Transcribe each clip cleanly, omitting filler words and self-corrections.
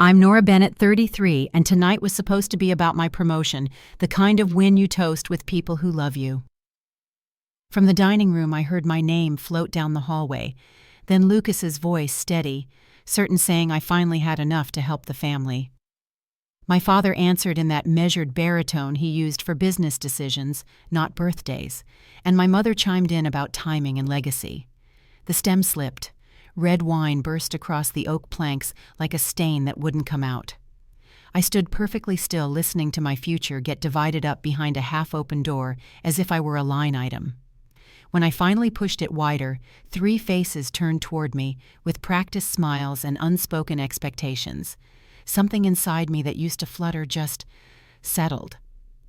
I'm Nora Bennett, 33, and tonight was supposed to be about my promotion, the kind of win you toast with people who love you. From the dining room, I heard my name float down the hallway, then Lucas's voice steady, certain saying I finally had enough to help the family. My father answered in that measured baritone he used for business decisions, not birthdays, and my mother chimed in about timing and legacy. The stem slipped. Red wine burst across the oak planks like a stain that wouldn't come out. I stood perfectly still, listening to my future get divided up behind a half-open door as if I were a line item. When I finally pushed it wider, 3 faces turned toward me with practiced smiles and unspoken expectations. Something inside me that used to flutter just settled.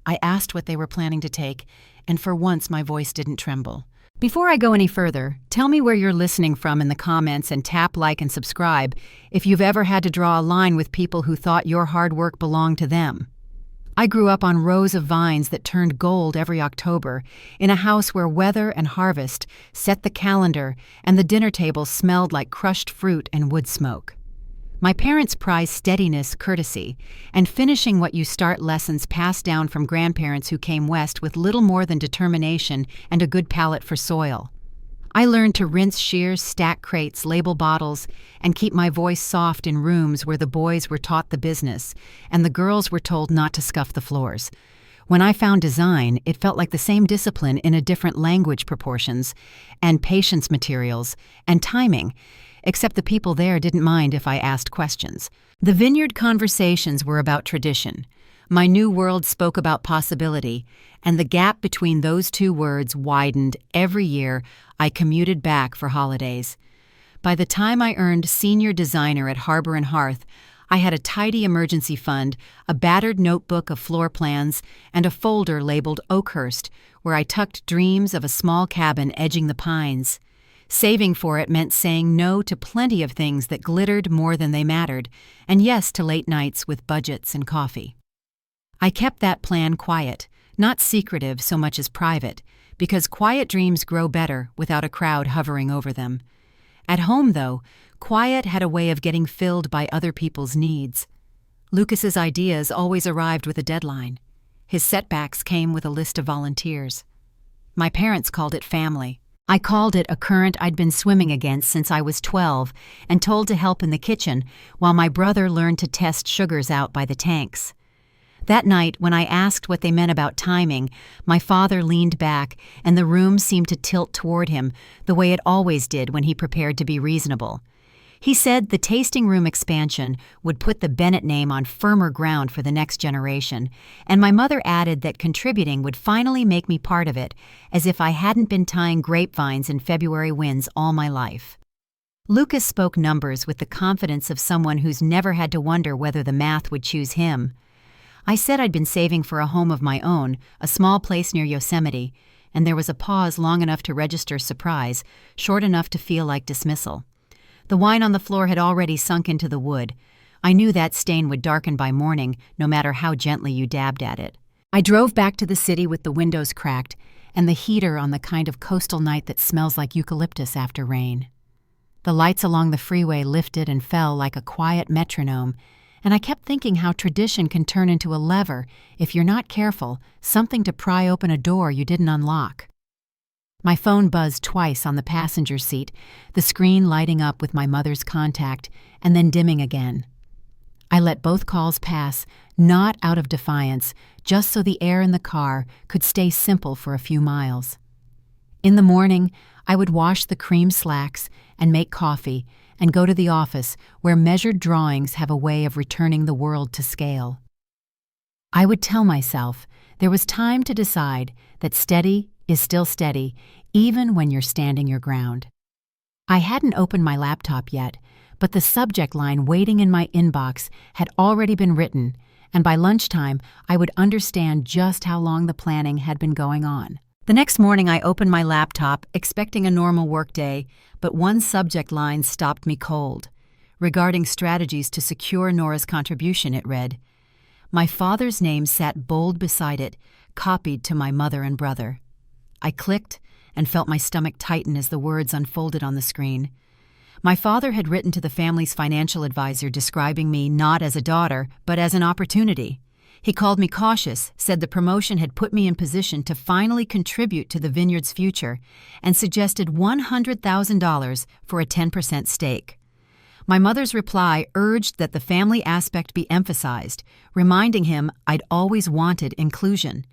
I asked what they were planning to take, and for once my voice didn't tremble. Before I go any further, tell me where you're listening from in the comments and tap like and subscribe if you've ever had to draw a line with people who thought your hard work belonged to them. I grew up on rows of vines that turned gold every October, in a house where weather and harvest set the calendar and the dinner table smelled like crushed fruit and wood smoke. My parents prized steadiness, courtesy, and finishing what you start lessons passed down from grandparents who came west with little more than determination and a good palate for soil. I learned to rinse shears, stack crates, label bottles, and keep my voice soft in rooms where the boys were taught the business and the girls were told not to scuff the floors. When I found design, it felt like the same discipline in a different language proportions, and patience materials, and timing, except the people there didn't mind if I asked questions. The Vineyard conversations were about tradition. My new world spoke about possibility, and the gap between those 2 words widened every year I commuted back for holidays. By the time I earned senior designer at Harbor and Hearth, I had a tidy emergency fund, a battered notebook of floor plans, and a folder labeled Oakhurst, where I tucked dreams of a small cabin edging the pines. Saving for it meant saying no to plenty of things that glittered more than they mattered, and yes to late nights with budgets and coffee. I kept that plan quiet, not secretive so much as private, because quiet dreams grow better without a crowd hovering over them. At home, though, quiet had a way of getting filled by other people's needs. Lucas's ideas always arrived with a deadline. His setbacks came with a list of volunteers. My parents called it family. I called it a current I'd been swimming against since I was 12 and told to help in the kitchen while my brother learned to test sugars out by the tanks. That night, when I asked what they meant about timing, my father leaned back and the room seemed to tilt toward him the way it always did when he prepared to be reasonable. He said the tasting room expansion would put the Bennett name on firmer ground for the next generation, and my mother added that contributing would finally make me part of it, as if I hadn't been tying grapevines in February winds all my life. Lucas spoke numbers with the confidence of someone who's never had to wonder whether the math would choose him. I said I'd been saving for a home of my own, a small place near Yosemite, and there was a pause long enough to register surprise, short enough to feel like dismissal. The wine on the floor had already sunk into the wood. I knew that stain would darken by morning, no matter how gently you dabbed at it. I drove back to the city with the windows cracked and the heater on the kind of coastal night that smells like eucalyptus after rain. The lights along the freeway lifted and fell like a quiet metronome, and I kept thinking how tradition can turn into a lever if you're not careful, something to pry open a door you didn't unlock. My phone buzzed twice on the passenger seat, the screen lighting up with my mother's contact and then dimming again. I let both calls pass, not out of defiance, just so the air in the car could stay simple for a few miles. In the morning, I would wash the cream slacks and make coffee and go to the office where measured drawings have a way of returning the world to scale. I would tell myself there was time to decide that steady is still steady, even when you're standing your ground. I hadn't opened my laptop yet, but the subject line waiting in my inbox had already been written, and by lunchtime I would understand just how long the planning had been going on. The next morning I opened my laptop, expecting a normal workday, but one subject line stopped me cold. Regarding strategies to secure Nora's contribution, it read, My father's name sat bold beside it, copied to my mother and brother. I clicked and felt my stomach tighten as the words unfolded on the screen. My father had written to the family's financial advisor describing me not as a daughter, but as an opportunity. He called me cautious, said the promotion had put me in position to finally contribute to the Vineyard's future, and suggested $100,000 for a 10% stake. My mother's reply urged that the family aspect be emphasized, reminding him I'd always wanted inclusion.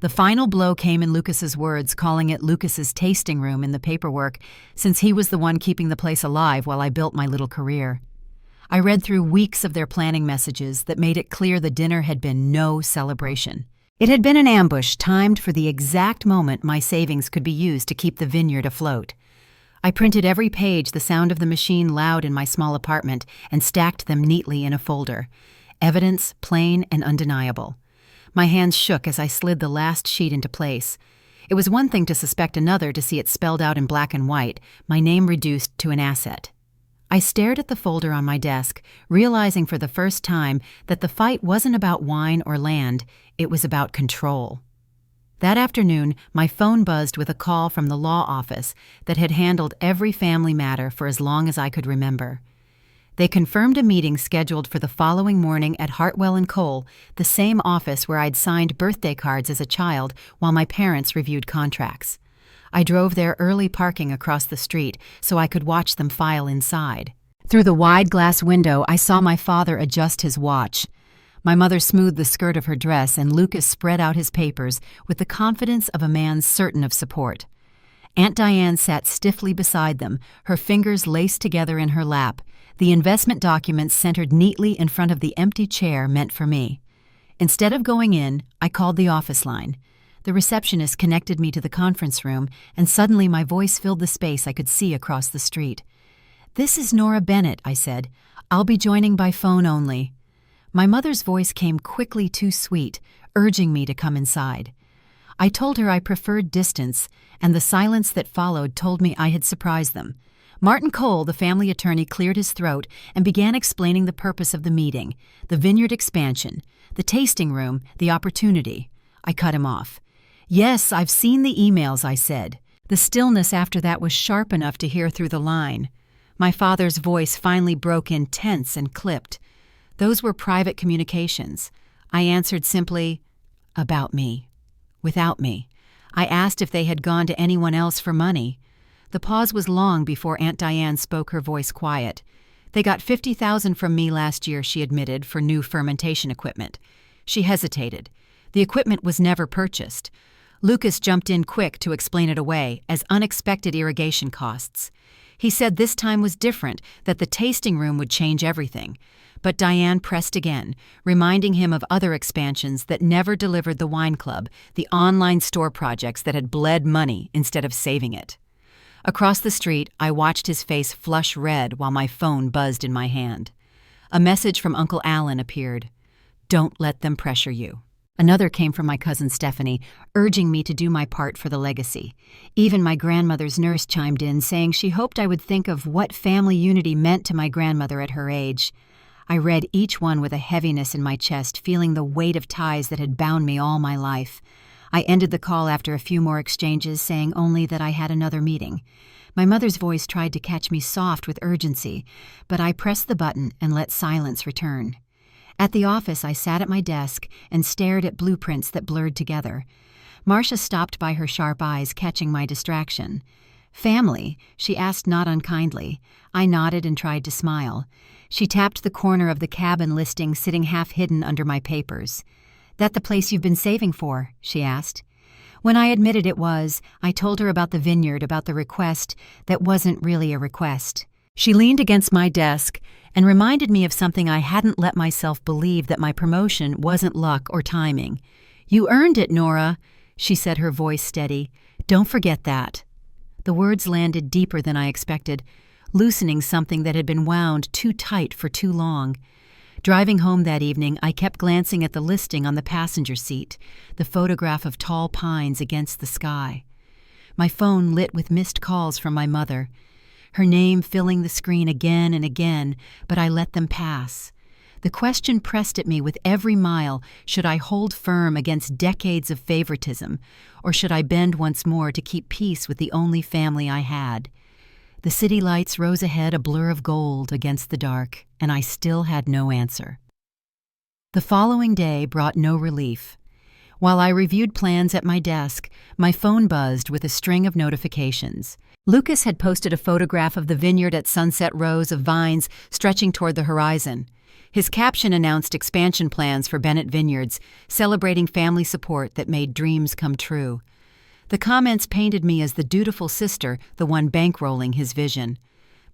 The final blow came in Lucas's words, calling it Lucas's tasting room in the paperwork, since he was the one keeping the place alive while I built my little career. I read through weeks of their planning messages that made it clear the dinner had been no celebration. It had been an ambush timed for the exact moment my savings could be used to keep the Vineyard afloat. I printed every page, the sound of the machine loud in my small apartment, and stacked them neatly in a folder. Evidence plain and undeniable. My hands shook as I slid the last sheet into place. It was one thing to suspect another to see it spelled out in black and white, my name reduced to an asset. I stared at the folder on my desk, realizing for the first time that the fight wasn't about wine or land, it was about control. That afternoon, my phone buzzed with a call from the law office that had handled every family matter for as long as I could remember. They confirmed a meeting scheduled for the following morning at Hartwell & Cole, the same office where I'd signed birthday cards as a child while my parents reviewed contracts. I drove there early, parking across the street so I could watch them file inside. Through the wide glass window, I saw my father adjust his watch. My mother smoothed the skirt of her dress, and Lucas spread out his papers with the confidence of a man certain of support. Aunt Diane sat stiffly beside them, her fingers laced together in her lap, the investment documents centered neatly in front of the empty chair meant for me. Instead of going in, I called the office line. The receptionist connected me to the conference room, and suddenly my voice filled the space I could see across the street. "This is Nora Bennett," I said. "I'll be joining by phone only." My mother's voice came quickly too sweet, urging me to come inside. I told her I preferred distance, and the silence that followed told me I had surprised them. Martin Cole, the family attorney, cleared his throat and began explaining the purpose of the meeting, the Vineyard expansion, the tasting room, the opportunity. I cut him off. "Yes, I've seen the emails," I said. The stillness after that was sharp enough to hear through the line. My father's voice finally broke in, tense and clipped. "Those were private communications." I answered simply, "About me. Without me. I asked if they had gone to anyone else for money." The pause was long before Aunt Diane spoke, her voice quiet. "They got $50,000 from me last year," she admitted, "for new fermentation equipment." She hesitated. "The equipment was never purchased." Lucas jumped in quick to explain it away as unexpected irrigation costs. He said this time was different, that the tasting room would change everything. But Diane pressed again, reminding him of other expansions that never delivered the wine club, the online store projects that had bled money instead of saving it. Across the street, I watched his face flush red while my phone buzzed in my hand. A message from Uncle Alan appeared. "Don't let them pressure you." Another came from my cousin Stephanie, urging me to do my part for the legacy. Even my grandmother's nurse chimed in, saying she hoped I would think of what family unity meant to my grandmother at her age. I read each one with a heaviness in my chest, feeling the weight of ties that had bound me all my life. I ended the call after a few more exchanges, saying only that I had another meeting. My mother's voice tried to catch me soft with urgency, but I pressed the button and let silence return. At the office, I sat at my desk and stared at blueprints that blurred together. Marcia stopped by, her sharp eyes catching my distraction. "Family?" she asked, not unkindly. I nodded and tried to smile. She tapped the corner of the cabin listing sitting half hidden under my papers. "That the place you've been saving for?" she asked. When I admitted it was, I told her about the Vineyard, about the request that wasn't really a request. She leaned against my desk and reminded me of something I hadn't let myself believe, that my promotion wasn't luck or timing. "You earned it, Nora," she said, her voice steady. "Don't forget that." The words landed deeper than I expected, loosening something that had been wound too tight for too long. Driving home that evening, I kept glancing at the listing on the passenger seat, the photograph of tall pines against the sky. My phone lit with missed calls from my mother, her name filling the screen again and again, but I let them pass. The question pressed at me with every mile: should I hold firm against decades of favoritism, or should I bend once more to keep peace with the only family I had? The city lights rose ahead, a blur of gold against the dark, and I still had no answer. The following day brought no relief. While I reviewed plans at my desk, my phone buzzed with a string of notifications. Lucas had posted a photograph of the vineyard at sunset, rows of vines stretching toward the horizon. His caption announced expansion plans for Bennett Vineyards, celebrating family support that made dreams come true. The comments painted me as the dutiful sister, the one bankrolling his vision.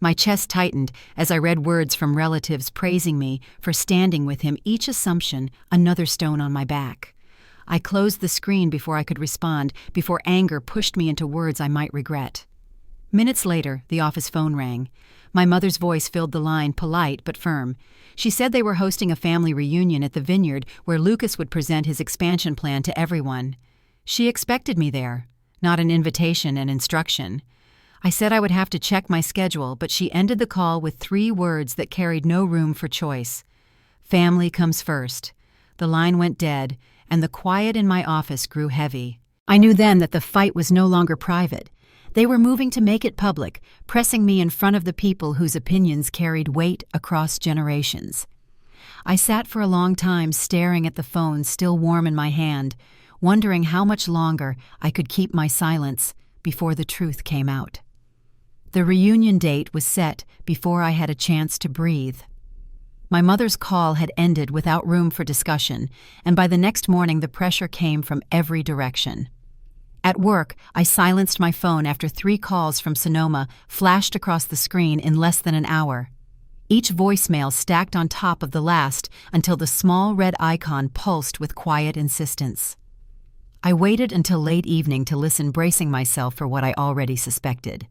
My chest tightened as I read words from relatives praising me for standing with him, each assumption another stone on my back. I closed the screen before I could respond, before anger pushed me into words I might regret. Minutes later, the office phone rang. My mother's voice filled the line, polite but firm. She said they were hosting a family reunion at the vineyard where Lucas would present his expansion plan to everyone. She expected me there, not an invitation and instruction. I said I would have to check my schedule, but she ended the call with 3 words that carried no room for choice. Family comes first. The line went dead, and the quiet in my office grew heavy. I knew then that the fight was no longer private. They were moving to make it public, pressing me in front of the people whose opinions carried weight across generations. I sat for a long time staring at the phone still warm in my hand, wondering how much longer I could keep my silence before the truth came out. The reunion date was set before I had a chance to breathe. My mother's call had ended without room for discussion, and by the next morning the pressure came from every direction. At work, I silenced my phone after 3 calls from Sonoma flashed across the screen in less than an hour. Each voicemail stacked on top of the last until the small red icon pulsed with quiet insistence. I waited until late evening to listen, bracing myself for what I already suspected.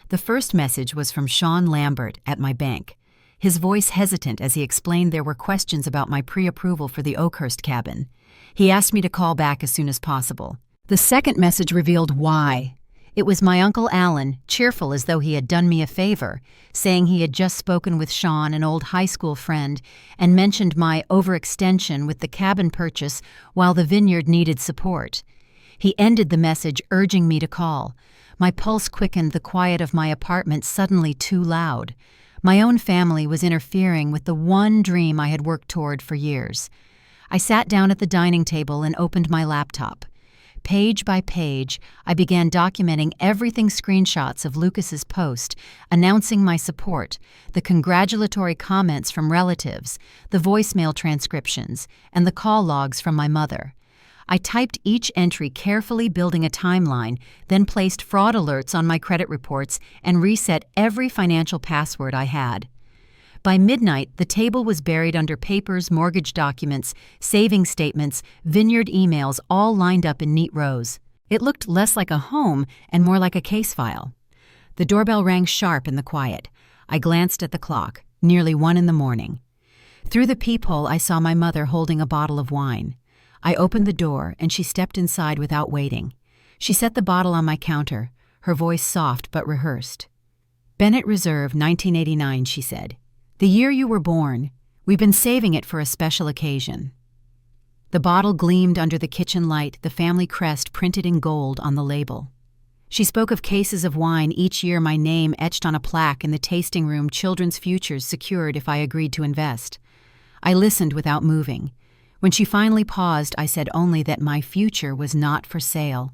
The first message was from Sean Lambert at my bank, his voice hesitant as he explained there were questions about my pre-approval for the Oakhurst cabin. He asked me to call back as soon as possible. The second message revealed why. It was my Uncle Alan, cheerful as though he had done me a favor, saying he had just spoken with Sean, an old high school friend, and mentioned my overextension with the cabin purchase while the vineyard needed support. He ended the message urging me to call. My pulse quickened, the quiet of my apartment suddenly too loud. My own family was interfering with the one dream I had worked toward for years. I sat down at the dining table and opened my laptop. Page by page, I began documenting everything: screenshots of Lucas's post, announcing my support, the congratulatory comments from relatives, the voicemail transcriptions, and the call logs from my mother. I typed each entry carefully, building a timeline, then placed fraud alerts on my credit reports and reset every financial password I had. By midnight, the table was buried under papers, mortgage documents, savings statements, vineyard emails, all lined up in neat rows. It looked less like a home and more like a case file. The doorbell rang sharp in the quiet. I glanced at the clock, nearly 1 a.m. Through the peephole, I saw my mother holding a bottle of wine. I opened the door, and she stepped inside without waiting. She set the bottle on my counter, her voice soft but rehearsed. "Bennett Reserve, 1989, she said. "The year you were born. We've been saving it for a special occasion." The bottle gleamed under the kitchen light, the family crest printed in gold on the label. She spoke of cases of wine each year, my name etched on a plaque in the tasting room, children's futures secured if I agreed to invest. I listened without moving. When she finally paused, I said only that my future was not for sale.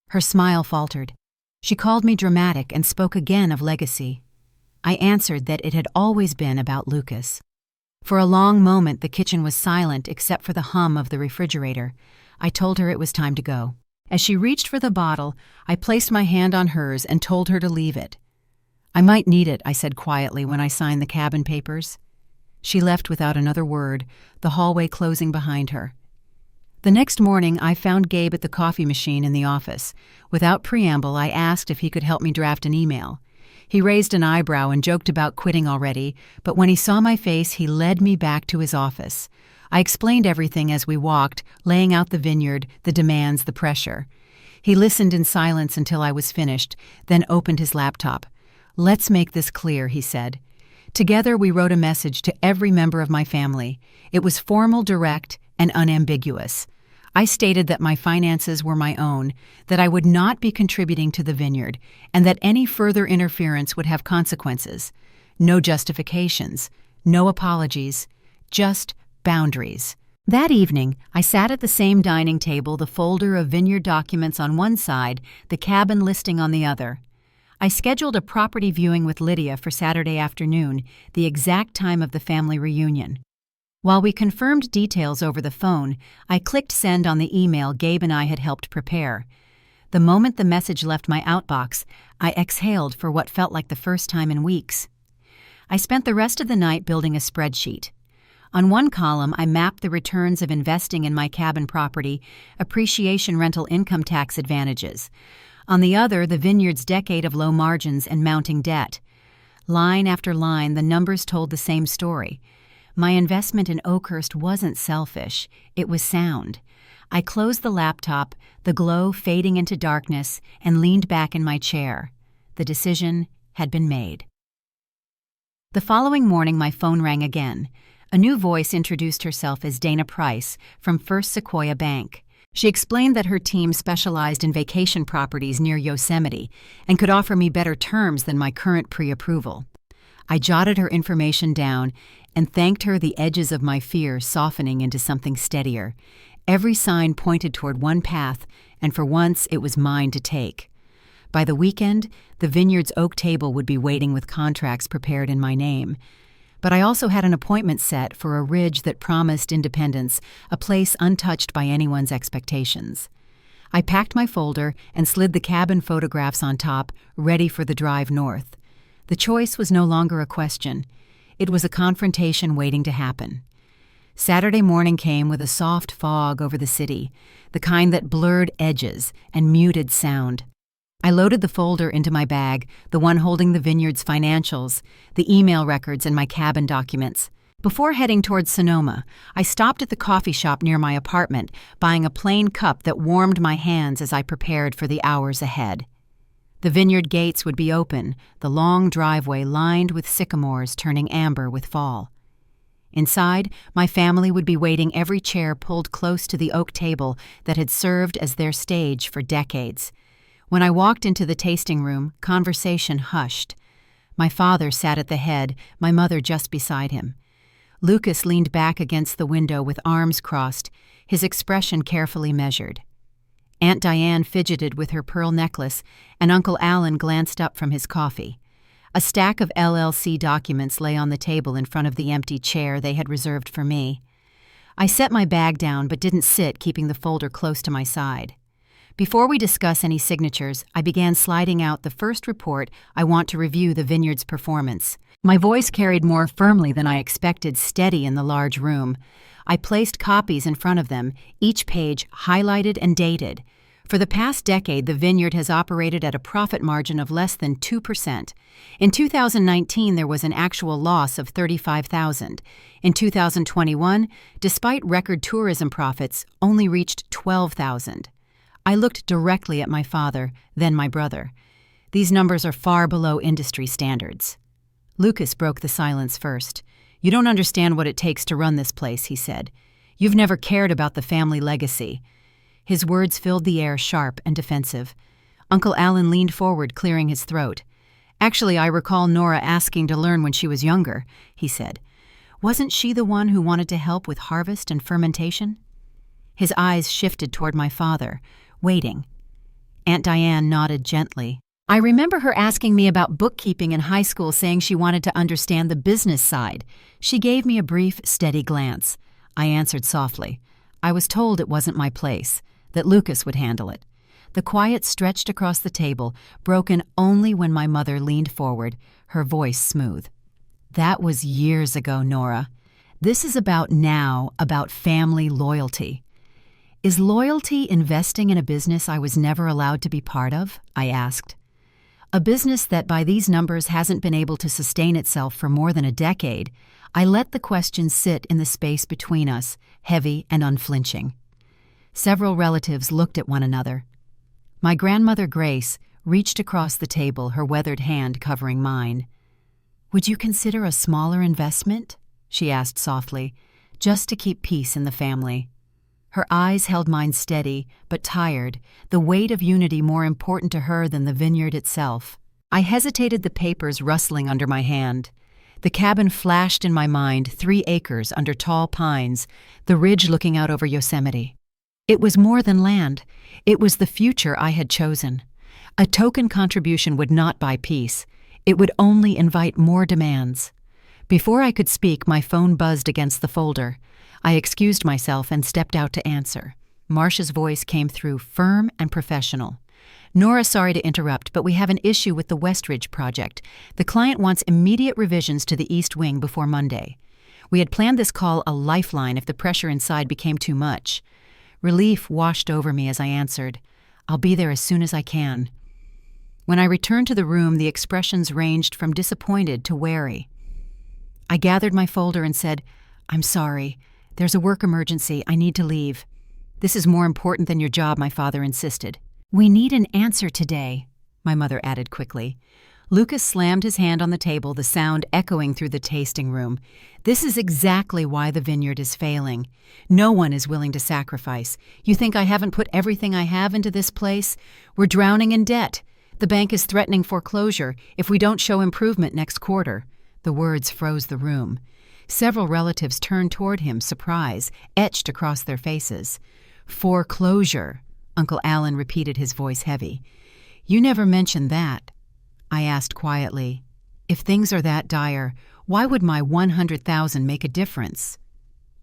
Her smile faltered. She called me dramatic and spoke again of legacy. I answered that it had always been about Lucas. For a long moment, the kitchen was silent except for the hum of the refrigerator. I told her it was time to go. As she reached for the bottle, I placed my hand on hers and told her to leave it. "I might need it," I said quietly when I signed the cabin papers. She left without another word, the hallway closing behind her. The next morning, I found Gabe at the coffee machine in the office. Without preamble, I asked if he could help me draft an email. He raised an eyebrow and joked about quitting already, but when he saw my face, he led me back to his office. I explained everything as we walked, laying out the vineyard, the demands, the pressure. He listened in silence until I was finished, then opened his laptop. "Let's make this clear," he said. Together we wrote a message to every member of my family. It was formal, direct, and unambiguous. I stated that my finances were my own, that I would not be contributing to the vineyard, and that any further interference would have consequences. No justifications, no apologies, just boundaries. That evening, I sat at the same dining table, the folder of vineyard documents on one side, the cabin listing on the other. I scheduled a property viewing with Lydia for Saturday afternoon, the exact time of the family reunion. While we confirmed details over the phone, I clicked send on the email Gabe and I had helped prepare. The moment the message left my outbox, I exhaled for what felt like the first time in weeks. I spent the rest of the night building a spreadsheet. On one column, I mapped the returns of investing in my cabin property, appreciation rental income tax advantages. On the other, the vineyard's decade of low margins and mounting debt. Line after line, the numbers told the same story. My investment in Oakhurst wasn't selfish, it was sound. I closed the laptop, the glow fading into darkness, and leaned back in my chair. The decision had been made. The following morning, my phone rang again. A new voice introduced herself as Dana Price from First Sequoia Bank. She explained that her team specialized in vacation properties near Yosemite and could offer me better terms than my current pre-approval. I jotted her information down and thanked her, the edges of my fear softening into something steadier. Every sign pointed toward one path, and for once it was mine to take. By the weekend, the vineyard's oak table would be waiting with contracts prepared in my name. But I also had an appointment set for a ridge that promised independence, a place untouched by anyone's expectations. I packed my folder and slid the cabin photographs on top, ready for the drive north. The choice was no longer a question. It was a confrontation waiting to happen. Saturday morning came with a soft fog over the city, the kind that blurred edges and muted sound. I loaded the folder into my bag, the one holding the vineyard's financials, the email records, and my cabin documents. Before heading towards Sonoma, I stopped at the coffee shop near my apartment, buying a plain cup that warmed my hands as I prepared for the hours ahead. The vineyard gates would be open, the long driveway lined with sycamores turning amber with fall. Inside, my family would be waiting, every chair pulled close to the oak table that had served as their stage for decades. When I walked into the tasting room, conversation hushed. My father sat at the head, my mother just beside him. Lucas leaned back against the window with arms crossed, his expression carefully measured. Aunt Diane fidgeted with her pearl necklace, and Uncle Alan glanced up from his coffee. A stack of LLC documents lay on the table in front of the empty chair they had reserved for me. I set my bag down but didn't sit, keeping the folder close to my side. Before we discuss any signatures, I began sliding out the first report I want to review the vineyard's performance. My voice carried more firmly than I expected, steady in the large room. I placed copies in front of them, each page highlighted and dated. For the past decade, the vineyard has operated at a profit margin of less than 2%. In 2019, there was an actual loss of $35,000. In 2021, despite record tourism profits, only reached $12,000. I looked directly at my father, then my brother. These numbers are far below industry standards. Lucas broke the silence first. "You don't understand what it takes to run this place," he said. "You've never cared about the family legacy." His words filled the air, sharp and defensive. Uncle Alan leaned forward, clearing his throat. "Actually, I recall Nora asking to learn when she was younger," he said. "Wasn't she the one who wanted to help with harvest and fermentation?" His eyes shifted toward my father, waiting. Aunt Diane nodded gently. "I remember her asking me about bookkeeping in high school, saying she wanted to understand the business side. She gave me a brief, steady glance. I answered softly. I was told it wasn't my place, that Lucas would handle it." The quiet stretched across the table, broken only when my mother leaned forward, her voice smooth. "That was years ago, Nora. This is about now, about family loyalty." "Is loyalty investing in a business I was never allowed to be part of?" I asked. "A business that by these numbers hasn't been able to sustain itself for more than a decade." I let the question sit in the space between us, heavy and unflinching. Several relatives looked at one another. My grandmother Grace reached across the table, her weathered hand covering mine. "Would you consider a smaller investment?" she asked softly, "just to keep peace in the family." Her eyes held mine steady, but tired, the weight of unity more important to her than the vineyard itself. I hesitated, the papers rustling under my hand. The cabin flashed in my mind, 3 acres under tall pines, the ridge looking out over Yosemite. It was more than land. It was the future I had chosen. A token contribution would not buy peace. It would only invite more demands. Before I could speak, my phone buzzed against the folder. I excused myself and stepped out to answer. Marcia's voice came through, firm and professional. "Nora, sorry to interrupt, but we have an issue with the Westridge project. The client wants immediate revisions to the East Wing before Monday. We had planned this call a lifeline if the pressure inside became too much." Relief washed over me as I answered, "I'll be there as soon as I can." When I returned to the room, the expressions ranged from disappointed to wary. I gathered my folder and said, "I'm sorry. There's a work emergency. I need to leave." "This is more important than your job," my father insisted. "We need an answer today," my mother added quickly. Lucas slammed his hand on the table, the sound echoing through the tasting room. "This is exactly why the vineyard is failing. No one is willing to sacrifice. You think I haven't put everything I have into this place? We're drowning in debt. The bank is threatening foreclosure if we don't show improvement next quarter." The words froze the room. Several relatives turned toward him, surprise etched across their faces. "Foreclosure," Uncle Alan repeated, his voice heavy. "You never mentioned that." I asked quietly, "If things are that dire, why would my $100,000 make a difference?"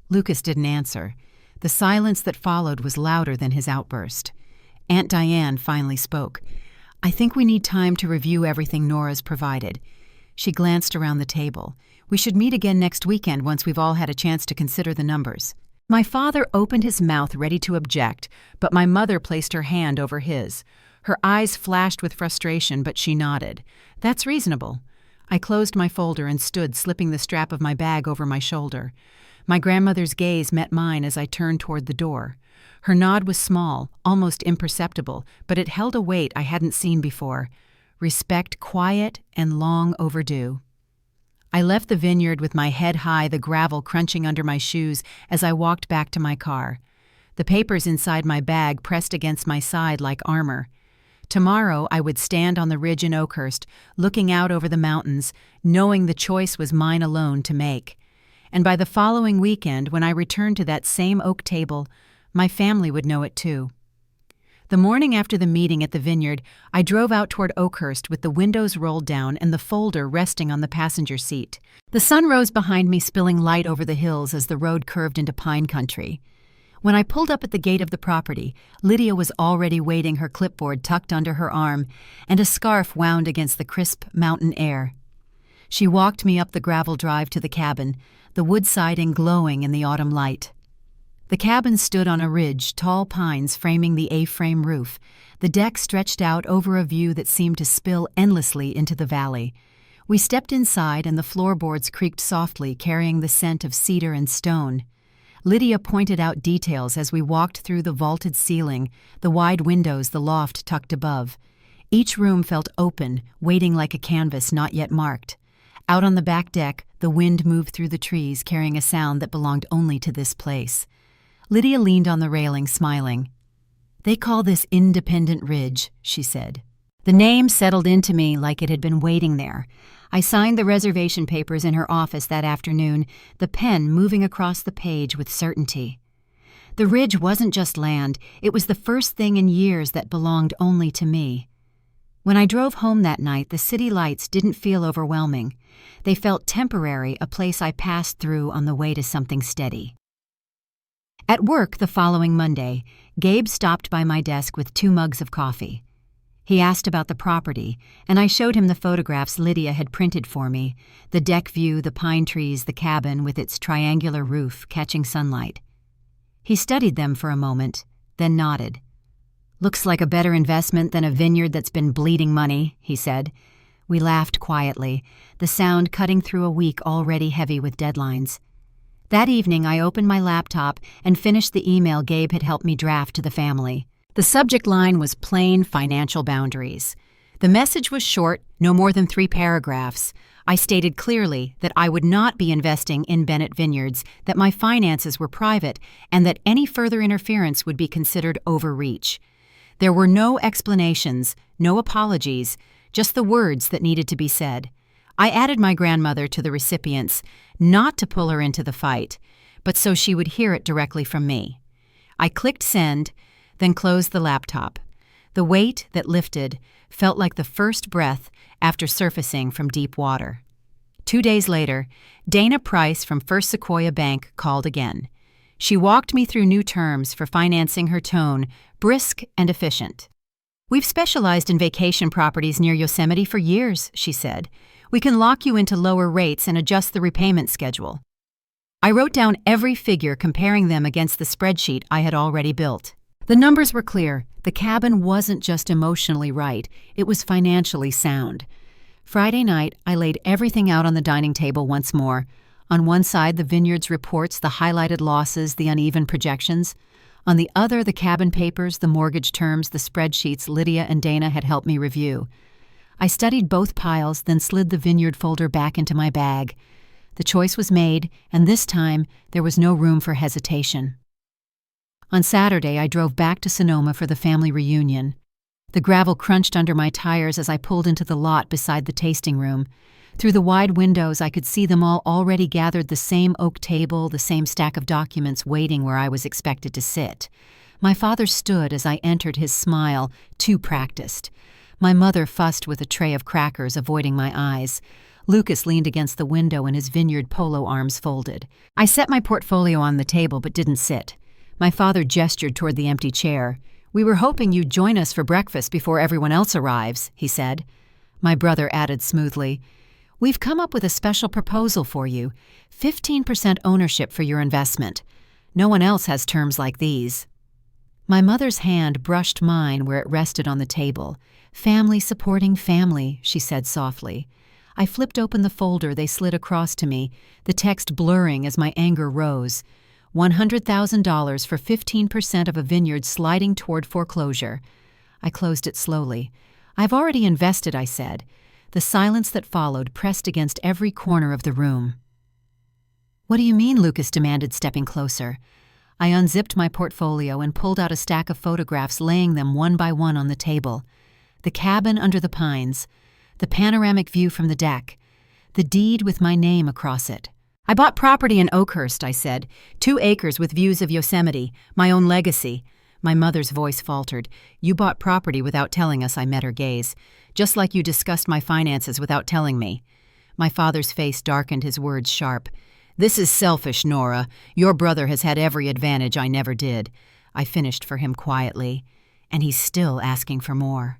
Lucas didn't answer. The silence that followed was louder than his outburst. Aunt Diane finally spoke. "I think we need time to review everything Nora's provided." She glanced around the table. "We should meet again next weekend once we've all had a chance to consider the numbers." My father opened his mouth ready to object, but my mother placed her hand over his. Her eyes flashed with frustration, but she nodded. "That's reasonable." I closed my folder and stood, slipping the strap of my bag over my shoulder. My grandmother's gaze met mine as I turned toward the door. Her nod was small, almost imperceptible, but it held a weight I hadn't seen before. Respect, quiet and long overdue. I left the vineyard with my head high, the gravel crunching under my shoes as I walked back to my car. The papers inside my bag pressed against my side like armor. Tomorrow I would stand on the ridge in Oakhurst, looking out over the mountains, knowing the choice was mine alone to make. And by the following weekend, when I returned to that same oak table, my family would know it too. The morning after the meeting at the vineyard, I drove out toward Oakhurst with the windows rolled down and the folder resting on the passenger seat. The sun rose behind me, spilling light over the hills as the road curved into pine country. When I pulled up at the gate of the property, Lydia was already waiting, her clipboard tucked under her arm and a scarf wound against the crisp mountain air. She walked me up the gravel drive to the cabin, the wood siding glowing in the autumn light. The cabin stood on a ridge, tall pines framing the A-frame roof. The deck stretched out over a view that seemed to spill endlessly into the valley. We stepped inside and the floorboards creaked softly, carrying the scent of cedar and stone. Lydia pointed out details as we walked through the vaulted ceiling, the wide windows, the loft tucked above. Each room felt open, waiting like a canvas not yet marked. Out on the back deck, the wind moved through the trees, carrying a sound that belonged only to this place. Lydia leaned on the railing, smiling. "They call this Independent Ridge," she said. The name settled into me like it had been waiting there. I signed the reservation papers in her office that afternoon, the pen moving across the page with certainty. The ridge wasn't just land, it was the first thing in years that belonged only to me. When I drove home that night, the city lights didn't feel overwhelming. They felt temporary, a place I passed through on the way to something steady. At work the following Monday, Gabe stopped by my desk with 2 mugs of coffee. He asked about the property, and I showed him the photographs Lydia had printed for me, the deck view, the pine trees, the cabin with its triangular roof catching sunlight. He studied them for a moment, then nodded. "Looks like a better investment than a vineyard that's been bleeding money," he said. We laughed quietly, the sound cutting through a week already heavy with deadlines. That evening I opened my laptop and finished the email Gabe had helped me draft to the family. The subject line was plain financial boundaries. The message was short, no more than 3 paragraphs. I stated clearly that I would not be investing in Bennett Vineyards, that my finances were private, and that any further interference would be considered overreach. There were no explanations, no apologies, just the words that needed to be said. I added my grandmother to the recipients, not to pull her into the fight, but so she would hear it directly from me. I clicked send, then closed the laptop. The weight that lifted felt like the first breath after surfacing from deep water. 2 days later, Dana Price from First Sequoia Bank called again. She walked me through new terms for financing her tone, brisk and efficient. "We've specialized in vacation properties near Yosemite for years," she said. "We can lock you into lower rates and adjust the repayment schedule." I wrote down every figure, comparing them against the spreadsheet I had already built. The numbers were clear. The cabin wasn't just emotionally right, it was financially sound. Friday night, I laid everything out on the dining table once more. On one side, the Vineyard's reports, the highlighted losses, the uneven projections. On the other, the cabin papers, the mortgage terms, the spreadsheets Lydia and Dana had helped me review. I studied both piles, then slid the Vineyard folder back into my bag. The choice was made, and this time there was no room for hesitation. On Saturday, I drove back to Sonoma for the family reunion. The gravel crunched under my tires as I pulled into the lot beside the tasting room. Through the wide windows, I could see them all already gathered, the same oak table, the same stack of documents waiting where I was expected to sit. My father stood as I entered, his smile too practiced. My mother fussed with a tray of crackers, avoiding my eyes. Lucas leaned against the window and his Vineyard polo arms folded. I set my portfolio on the table but didn't sit. My father gestured toward the empty chair. "We were hoping you'd join us for breakfast before everyone else arrives," he said. My brother added smoothly, "We've come up with a special proposal for you, 15% ownership for your investment. No one else has terms like these." My mother's hand brushed mine where it rested on the table. "Family supporting family," she said softly. I flipped open the folder they slid across to me, the text blurring as my anger rose. $100,000 for 15% of a vineyard sliding toward foreclosure. I closed it slowly. "I've already invested," I said. The silence that followed pressed against every corner of the room. "What do you mean?" Lucas demanded, stepping closer. I unzipped my portfolio and pulled out a stack of photographs, laying them one by one on the table. The cabin under the pines, the panoramic view from the deck, the deed with my name across it. "I bought property in Oakhurst," I said. 2 acres with views of Yosemite, my own legacy." My mother's voice faltered. "You bought property without telling us," I met her gaze. "Just like you discussed my finances without telling me." My father's face darkened, his words sharp. "This is selfish, Nora. Your brother has had every advantage I never did." I finished for him quietly. "And he's still asking for more."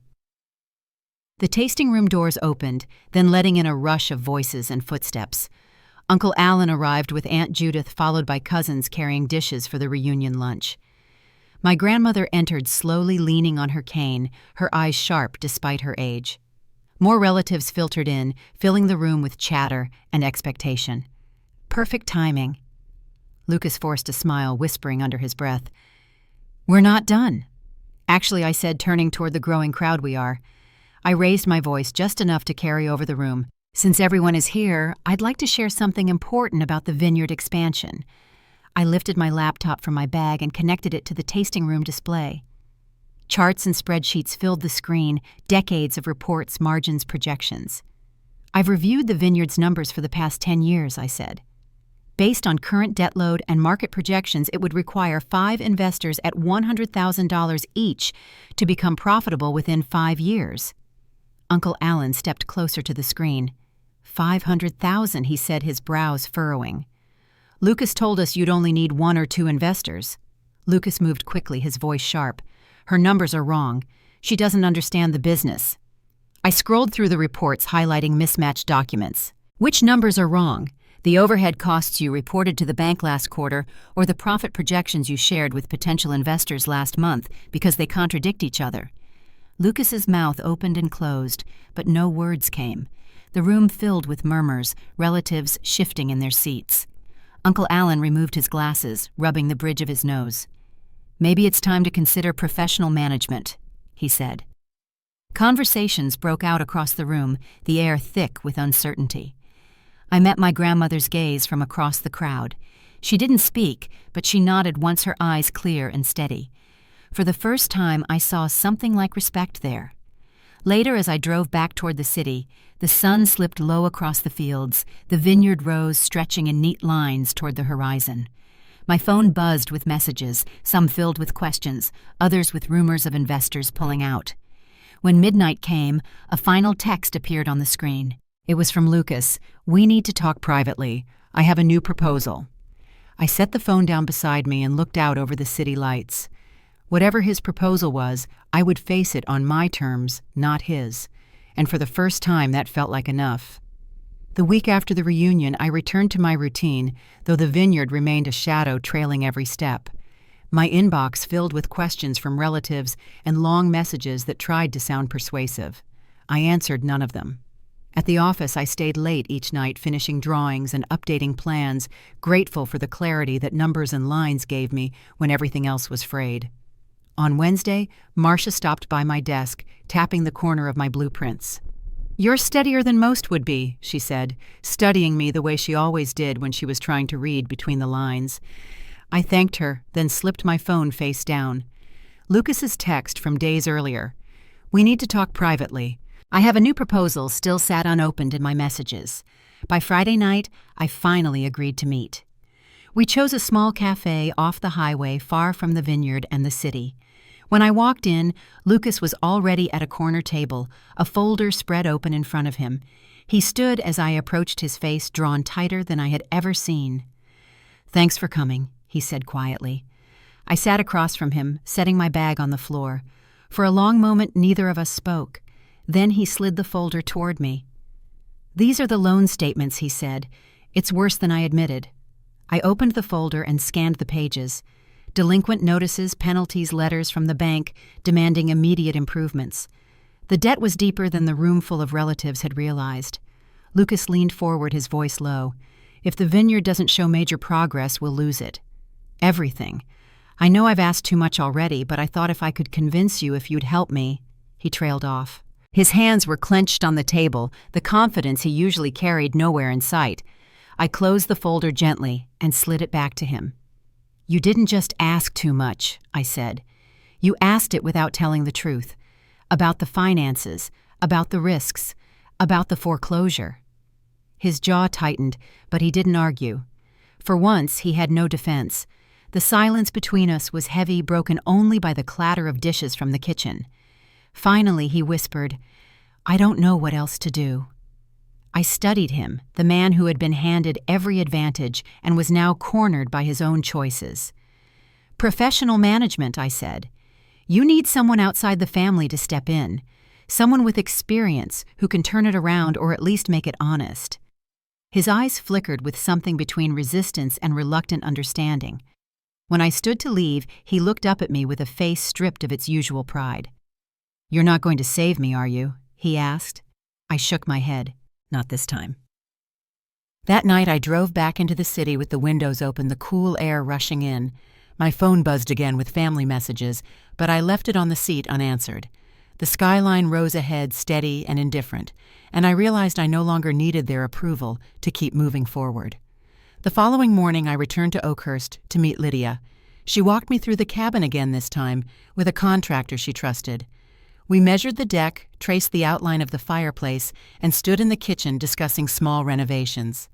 The tasting room doors opened, then letting in a rush of voices and footsteps. Uncle Alan arrived with Aunt Judith, followed by cousins carrying dishes for the reunion lunch. My grandmother entered, slowly leaning on her cane, her eyes sharp despite her age. More relatives filtered in, filling the room with chatter and expectation. Perfect timing. Lucas forced a smile, whispering under his breath, "We're not done." "Actually," I said, turning toward the growing crowd we are. I raised my voice just enough to carry over the room. "Since everyone is here, I'd like to share something important about the Vineyard expansion." I lifted my laptop from my bag and connected it to the tasting room display. Charts and spreadsheets filled the screen, decades of reports, margins, projections. "I've reviewed the Vineyard's numbers for the past 10 years, I said. Based on current debt load and market projections, it would require 5 investors at $100,000 each to become profitable within 5 years. Uncle Alan stepped closer to the screen. 500,000, he said, his brows furrowing. "Lucas told us you'd only need 1 or 2 investors." Lucas moved quickly, his voice sharp. "Her numbers are wrong. She doesn't understand the business." I scrolled through the reports, highlighting mismatched documents. "Which numbers are wrong? The overhead costs you reported to the bank last quarter, or the profit projections you shared with potential investors last month, because they contradict each other?" Lucas's mouth opened and closed, but no words came. The room filled with murmurs, relatives shifting in their seats. Uncle Alan removed his glasses, rubbing the bridge of his nose. "Maybe it's time to consider professional management," he said. Conversations broke out across the room, the air thick with uncertainty. I met my grandmother's gaze from across the crowd. She didn't speak, but she nodded once, her eyes clear and steady. For the first time, I saw something like respect there. Later, as I drove back toward the city, the sun slipped low across the fields, the vineyard rows stretching in neat lines toward the horizon. My phone buzzed with messages, some filled with questions, others with rumors of investors pulling out. When midnight came, a final text appeared on the screen. It was from Lucas. "We need to talk privately. I have a new proposal." I set the phone down beside me and looked out over the city lights. Whatever his proposal was, I would face it on my terms, not his. And for the first time, that felt like enough. The week after the reunion, I returned to my routine, though the vineyard remained a shadow trailing every step. My inbox filled with questions from relatives and long messages that tried to sound persuasive. I answered none of them. At the office, I stayed late each night finishing drawings and updating plans, grateful for the clarity that numbers and lines gave me when everything else was frayed. On Wednesday, Marcia stopped by my desk, tapping the corner of my blueprints. "You're steadier than most would be," she said, studying me the way she always did when she was trying to read between the lines. I thanked her, then slipped my phone face down. Lucas's text from days earlier. "We need to talk privately. I have a new proposal," still sat unopened in my messages. By Friday night, I finally agreed to meet. We chose a small cafe off the highway far from the vineyard and the city. When I walked in, Lucas was already at a corner table, a folder spread open in front of him. He stood as I approached, his face drawn tighter than I had ever seen. "Thanks for coming," he said quietly. I sat across from him, setting my bag on the floor. For a long moment, neither of us spoke. Then he slid the folder toward me. "These are the loan statements," he said. "It's worse than I admitted." I opened the folder and scanned the pages. Delinquent notices, penalties, letters from the bank demanding immediate improvements. The debt was deeper than the roomful of relatives had realized. Lucas leaned forward, his voice low. "If the vineyard doesn't show major progress, we'll lose it. Everything. I know I've asked too much already, but I thought if I could convince you, if you'd help me." He trailed off. His hands were clenched on the table, the confidence he usually carried nowhere in sight. I closed the folder gently and slid it back to him. "You didn't just ask too much," I said. "You asked it without telling the truth. About the finances, about the risks, about the foreclosure." His jaw tightened, but he didn't argue. For once, he had no defense. The silence between us was heavy, broken only by the clatter of dishes from the kitchen. Finally, he whispered, "I don't know what else to do." I studied him, the man who had been handed every advantage and was now cornered by his own choices. "Professional management," I said. "You need someone outside the family to step in, someone with experience who can turn it around or at least make it honest." His eyes flickered with something between resistance and reluctant understanding. When I stood to leave, he looked up at me with a face stripped of its usual pride. "You're not going to save me, are you?" he asked. I shook my head. "Not this time." That night I drove back into the city with the windows open, the cool air rushing in. My phone buzzed again with family messages, but I left it on the seat unanswered. The skyline rose ahead, steady and indifferent, and I realized I no longer needed their approval to keep moving forward. The following morning I returned to Oakhurst to meet Lydia. She walked me through the cabin again this time, with a contractor she trusted. We measured the deck, traced the outline of the fireplace, and stood in the kitchen discussing small renovations.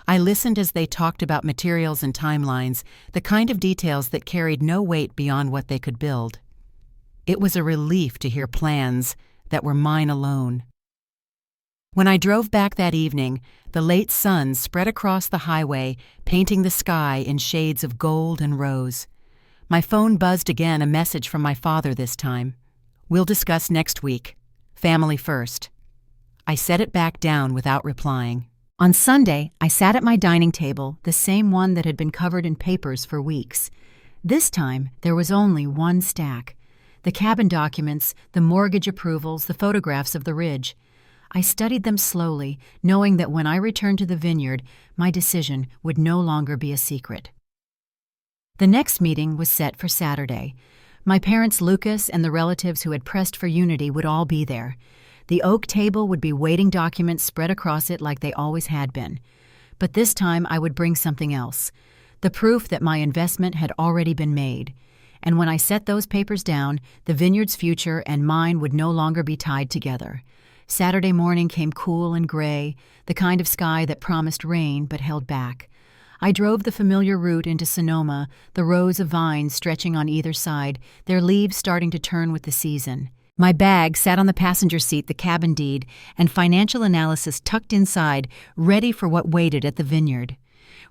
I listened as they talked about materials and timelines, the kind of details that carried no weight beyond what they could build. It was a relief to hear plans that were mine alone. When I drove back that evening, the late sun spread across the highway, painting the sky in shades of gold and rose. My phone buzzed again, a message from my father this time. "We'll discuss next week. Family first." I set it back down without replying. On Sunday, I sat at my dining table, the same one that had been covered in papers for weeks. This time, there was only one stack. The cabin documents, the mortgage approvals, the photographs of the ridge. I studied them slowly, knowing that when I returned to the vineyard, my decision would no longer be a secret. The next meeting was set for Saturday. My parents Lucas and the relatives who had pressed for unity would all be there. The oak table would be waiting documents spread across it like they always had been. But this time I would bring something else, the proof that my investment had already been made. And when I set those papers down, the vineyard's future and mine would no longer be tied together. Saturday morning came cool and gray, the kind of sky that promised rain but held back. I drove the familiar route into Sonoma, the rows of vines stretching on either side, their leaves starting to turn with the season. My bag sat on the passenger seat, the cabin deed, and financial analysis tucked inside, ready for what waited at the vineyard.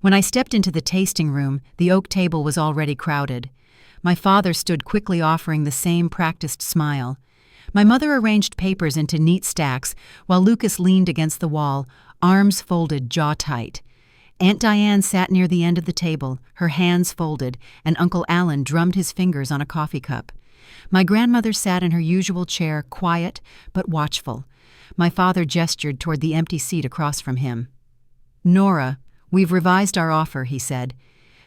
When I stepped into the tasting room, the oak table was already crowded. My father stood quickly offering the same practiced smile. My mother arranged papers into neat stacks, while Lucas leaned against the wall, arms folded, jaw tight. Aunt Diane sat near the end of the table, her hands folded, and Uncle Alan drummed his fingers on a coffee cup. My grandmother sat in her usual chair, quiet but watchful. My father gestured toward the empty seat across from him. "Nora, we've revised our offer," he said.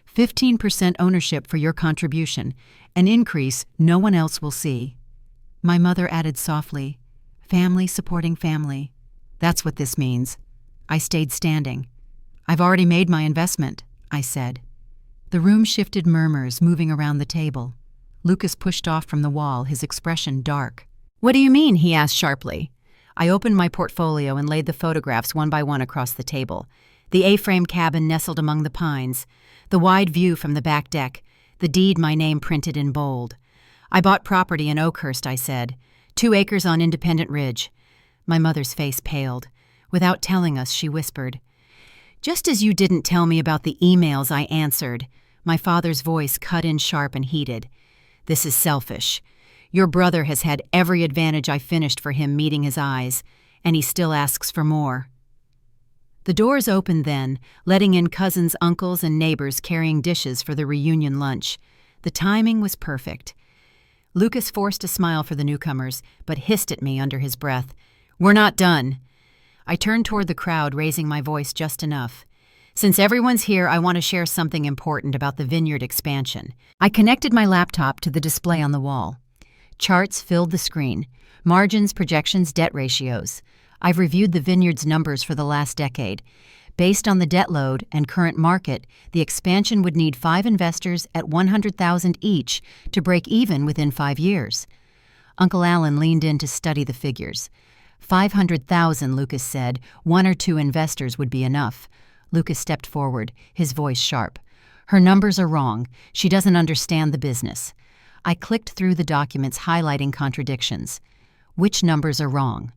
15% ownership for your contribution, an increase no one else will see." My mother added softly, "Family supporting family. That's what this means." I stayed standing. "I've already made my investment," I said. The room shifted, murmurs moving around the table. Lucas pushed off from the wall, his expression dark. "What do you mean?" he asked sharply. I opened my portfolio and laid the photographs one by one across the table. The A-frame cabin nestled among the pines, the wide view from the back deck, the deed my name printed in bold. "I bought property in Oakhurst," I said. 2 acres on Independent Ridge." My mother's face paled. Without telling us, she whispered, "Just as you didn't tell me about the emails," I answered. My father's voice cut in sharp and heated. "This is selfish. Your brother has had every advantage I finished for him meeting his eyes, and he still asks for more." The doors opened then, letting in cousins, uncles, and neighbors carrying dishes for the reunion lunch. The timing was perfect. Lucas forced a smile for the newcomers, but hissed at me under his breath, "We're not done." I turned toward the crowd, raising my voice just enough. "Since everyone's here, I want to share something important about the vineyard expansion." I connected my laptop to the display on the wall. Charts filled the screen. Margins, projections, debt ratios. I've reviewed the vineyard's numbers for the last decade. Based on the debt load and current market, the expansion would need 5 investors at $100,000 each to break even within 5 years. Uncle Alan leaned in to study the figures. 500,000, Lucas said. 1 or 2 investors would be enough. Lucas stepped forward, his voice sharp. "Her numbers are wrong. She doesn't understand the business." I clicked through the documents highlighting contradictions. Which numbers are wrong?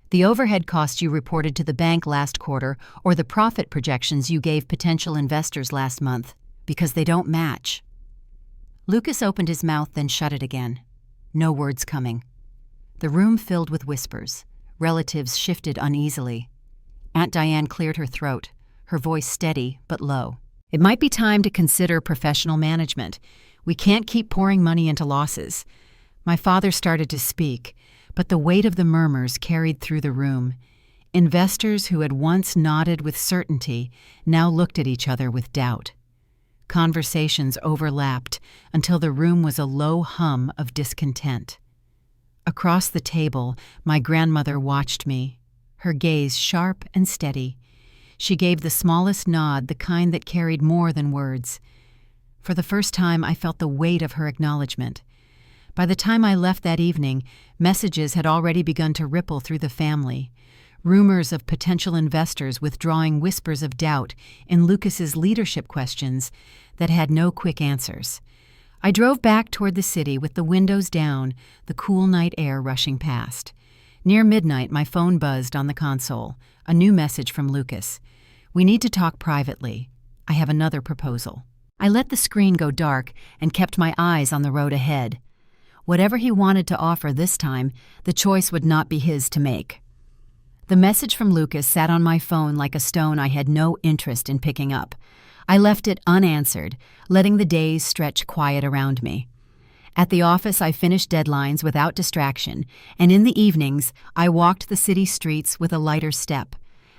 The overhead costs you reported to the bank last quarter or the profit projections you gave potential investors last month, because they don't match. Lucas opened his mouth, then shut it again. No words coming. The room filled with whispers. Relatives shifted uneasily. Aunt Diane cleared her throat, her voice steady but low. "It might be time to consider professional management. We can't keep pouring money into losses." My father started to speak, but the weight of the murmurs carried through the room. Investors who had once nodded with certainty now looked at each other with doubt. Conversations overlapped until the room was a low hum of discontent. Across the table, my grandmother watched me, her gaze sharp and steady. She gave the smallest nod, the kind that carried more than words. For the first time, I felt the weight of her acknowledgement. By the time I left that evening, messages had already begun to ripple through the family. Rumors of potential investors withdrawing, whispers of doubt in Lucas's leadership questions that had no quick answers. I drove back toward the city with the windows down, the cool night air rushing past. Near midnight, my phone buzzed on the console, a new message from Lucas. "We need to talk privately. I have another proposal." I let the screen go dark and kept my eyes on the road ahead. Whatever he wanted to offer this time, the choice would not be his to make. The message from Lucas sat on my phone like a stone I had no interest in picking up. I left it unanswered, letting the days stretch quiet around me. At the office, I finished deadlines without distraction, and in the evenings, I walked the city streets with a lighter step.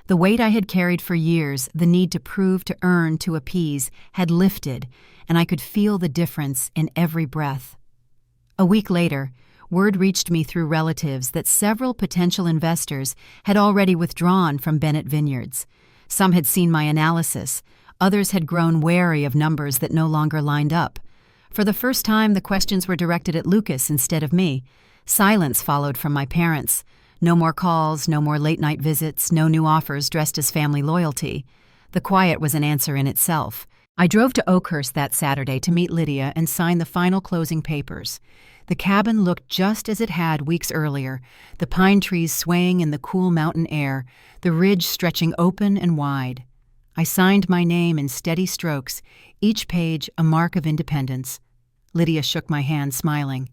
The weight I had carried for years, the need to prove, to earn, to appease, had lifted, and I could feel the difference in every breath. A week later, word reached me through relatives that several potential investors had already withdrawn from Bennett Vineyards. Some had seen my analysis, others had grown wary of numbers that no longer lined up. For the first time, the questions were directed at Lucas instead of me. Silence followed from my parents. No more calls, no more late-night visits, no new offers dressed as family loyalty. The quiet was an answer in itself. I drove to Oakhurst that Saturday to meet Lydia and sign the final closing papers. The cabin looked just as it had weeks earlier, the pine trees swaying in the cool mountain air, the ridge stretching open and wide. I signed my name in steady strokes, each page a mark of independence. Lydia shook my hand, smiling.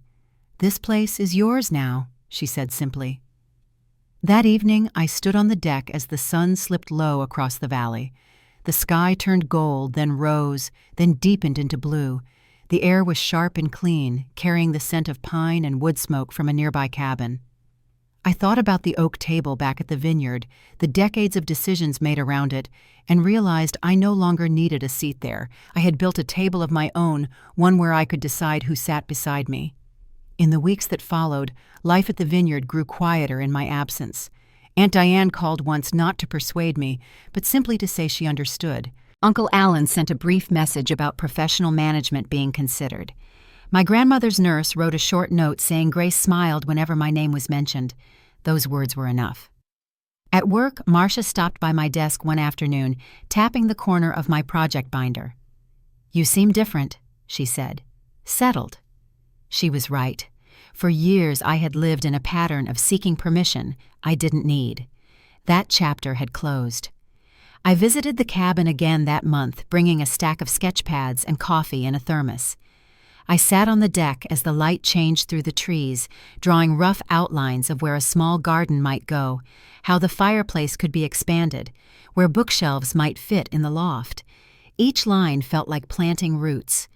"This place is yours now," she said simply. That evening, I stood on the deck as the sun slipped low across the valley. The sky turned gold, then rose, then deepened into blue. The air was sharp and clean, carrying the scent of pine and wood smoke from a nearby cabin. I thought about the oak table back at the vineyard, the decades of decisions made around it, and realized I no longer needed a seat there. I had built a table of my own, one where I could decide who sat beside me. In the weeks that followed, life at the vineyard grew quieter in my absence. Aunt Diane called once not to persuade me, but simply to say she understood. Uncle Alan sent a brief message about professional management being considered. My grandmother's nurse wrote a short note saying Grace smiled whenever my name was mentioned. Those words were enough. At work, Marcia stopped by my desk one afternoon, tapping the corner of my project binder. "You seem different," she said. "Settled." She was right. For years I had lived in a pattern of seeking permission I didn't need. That chapter had closed. I visited the cabin again that month, bringing a stack of sketch pads and coffee in a thermos. I sat on the deck as the light changed through the trees, drawing rough outlines of where a small garden might go, how the fireplace could be expanded, where bookshelves might fit in the loft. Each line felt like planting roots.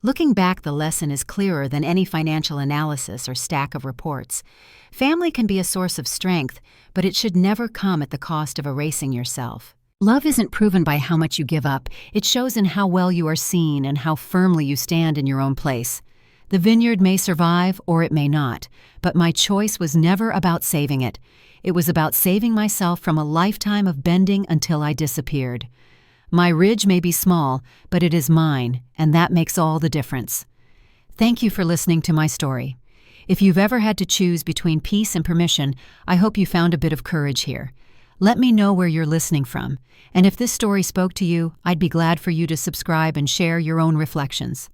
Looking back, the lesson is clearer than any financial analysis or stack of reports. Family can be a source of strength, but it should never come at the cost of erasing yourself. Love isn't proven by how much you give up. It shows in how well you are seen and how firmly you stand in your own place. The vineyard may survive or it may not, but my choice was never about saving it. It was about saving myself from a lifetime of bending until I disappeared. My ridge may be small, but it is mine, and that makes all the difference. Thank you for listening to my story. If you've ever had to choose between peace and permission, I hope you found a bit of courage here. Let me know where you're listening from, and if this story spoke to you, I'd be glad for you to subscribe and share your own reflections.